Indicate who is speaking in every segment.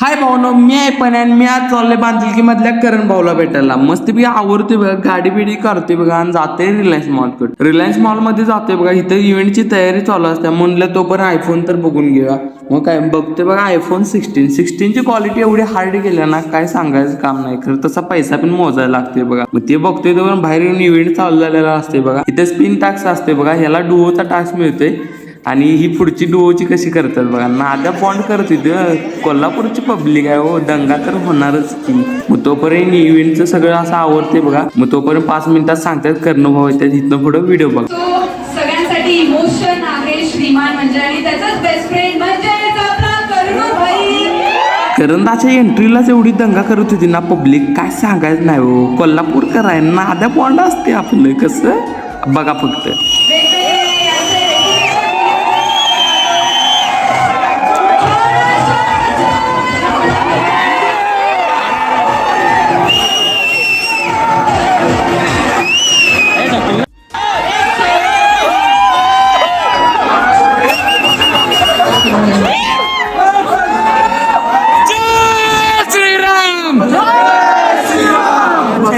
Speaker 1: हाय भाऊनो, मी आहे पण आणि मी आज चाललोय बांधिलकी मधल्या करण भाऊला भेटायला. मस्त बी आवडते बघा, गाडी बिडी करते बघा आणि जाते रिलायन्स मॉलकडे. रिलायन्स मॉल मध्ये जाते बघा, इथं इव्हेंटची तयारी चालू असते. म्हणलं तो पण आयफोन तर बघून घेऊया. मग काय बघते बघा, आयफोन 16ची क्वालिटी एवढी हार्ड गेल्या ना, काय सांगायचं काम नाही. खरं तसा पैसा पण मोजायला लागते बघा. मग ते बघतोय तर बाहेर येऊन इव्हेंट चालू झालेला असते बघा. इथे स्पिन टास्क असते बघा, ह्याला डुओचा टास्क मिळतोय. आणि ही पुढची डुओची कशी करतात बघा, नाद्या बॉन्ड करत इथं. कोल्हापूरची पब्लिक आहे हो, दंगा तर होणारच की. मग तोपर्यंत इव्हेंटचं सगळं असं आवडते बघा. मग तोपर्यंत 5 मिनिटात सांगतात करणं भाऊ येतात. इथनं पुढे व्हिडिओ बघा.
Speaker 2: सगळ्यांसाठी इमोशन आहे श्रीमान म्हणजे, आणि त्याचाच बेस्ट फ्रेंड म्हणजे
Speaker 1: करंदाच्या एंट्रीलाच एवढी दंगा करत होती ना पब्लिक, काय सांगायचं नाही हो. कोल्हापूरकर आहे, नाद्या बॉन्ड असते आपलं. कसं बघा फक्त.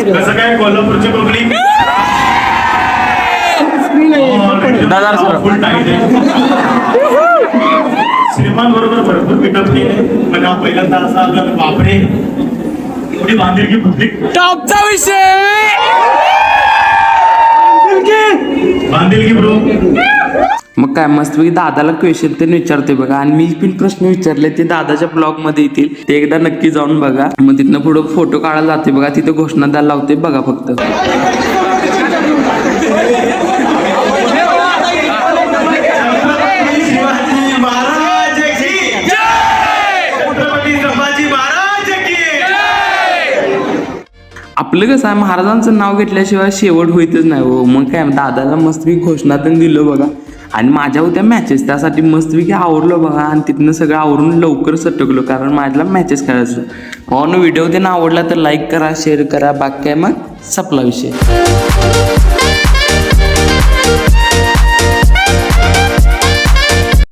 Speaker 3: कसं काय कोल्हापूरची पब्लिक श्रीमान बरोबर भरपूर पिकअप केले. मला पहिल्यांदा असा आला, बापरे एवढी बांधिलकी पब्लिक.
Speaker 1: टॉपचा विषय
Speaker 3: बांधिलकी ब्रो.
Speaker 1: मग काय मस्तपैकी दादाला क्वेश्चन ते विचारते बघा. आणि मी पण प्रश्न विचारले, ते दादाच्या ब्लॉग मध्ये येतील, ते एकदा नक्की जाऊन बघा. मग तिथनं पुढे फोटो काढायला जाते बघा, तिथे घोषणा द्यायला लावते बघा फक्त. आपलं कसं आहे, महाराजांचं नाव घेतल्याशिवाय शेवट होईतच नाही हो. मग काय दादाला मस्तपैकी घोषणा पण दिलं बघा. आणि माझ्या होत्या मॅचेस, त्यासाठी मस्तपैकी आवडलं बघा. आणि तिथनं सगळं आवरून लवकर सटकलो, कारण माझ्याला मॅचेस खेळायचं. म्हणून व्हिडिओ त्यांना आवडला तर लाईक करा, शेअर करा. बाकी काय मग सपला विषय.